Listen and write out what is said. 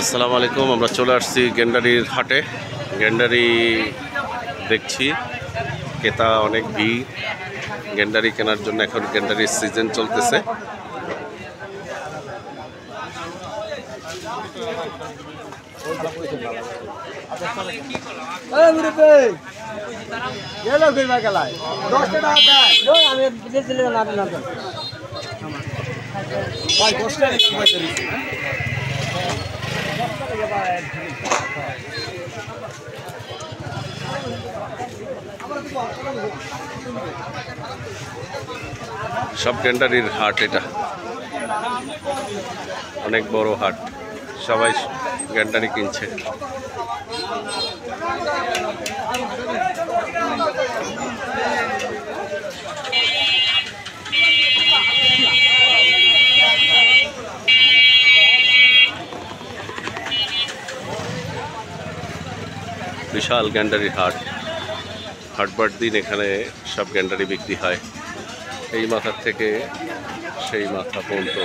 আসসালামু আলাইকুম। আমরা চলে আসছি গেন্ডারির হাটে। গেন্ডারি দেখছি, ক্রেতা অনেক ভিড় গেন্ডারি কেনার জন্য। এখন গেন্ডারির সিজন চলতেছে। সব গেন্ডারির হাট, এটা অনেক বড় হাট, সবাই গেন্ডারি কিনছে। বিশাল গেন্ডারির হাট। হাটবার দিন এখানে সব গেন্ডারি বিক্রি হয়, এই মাথার থেকে সেই মাথা পর্যন্ত।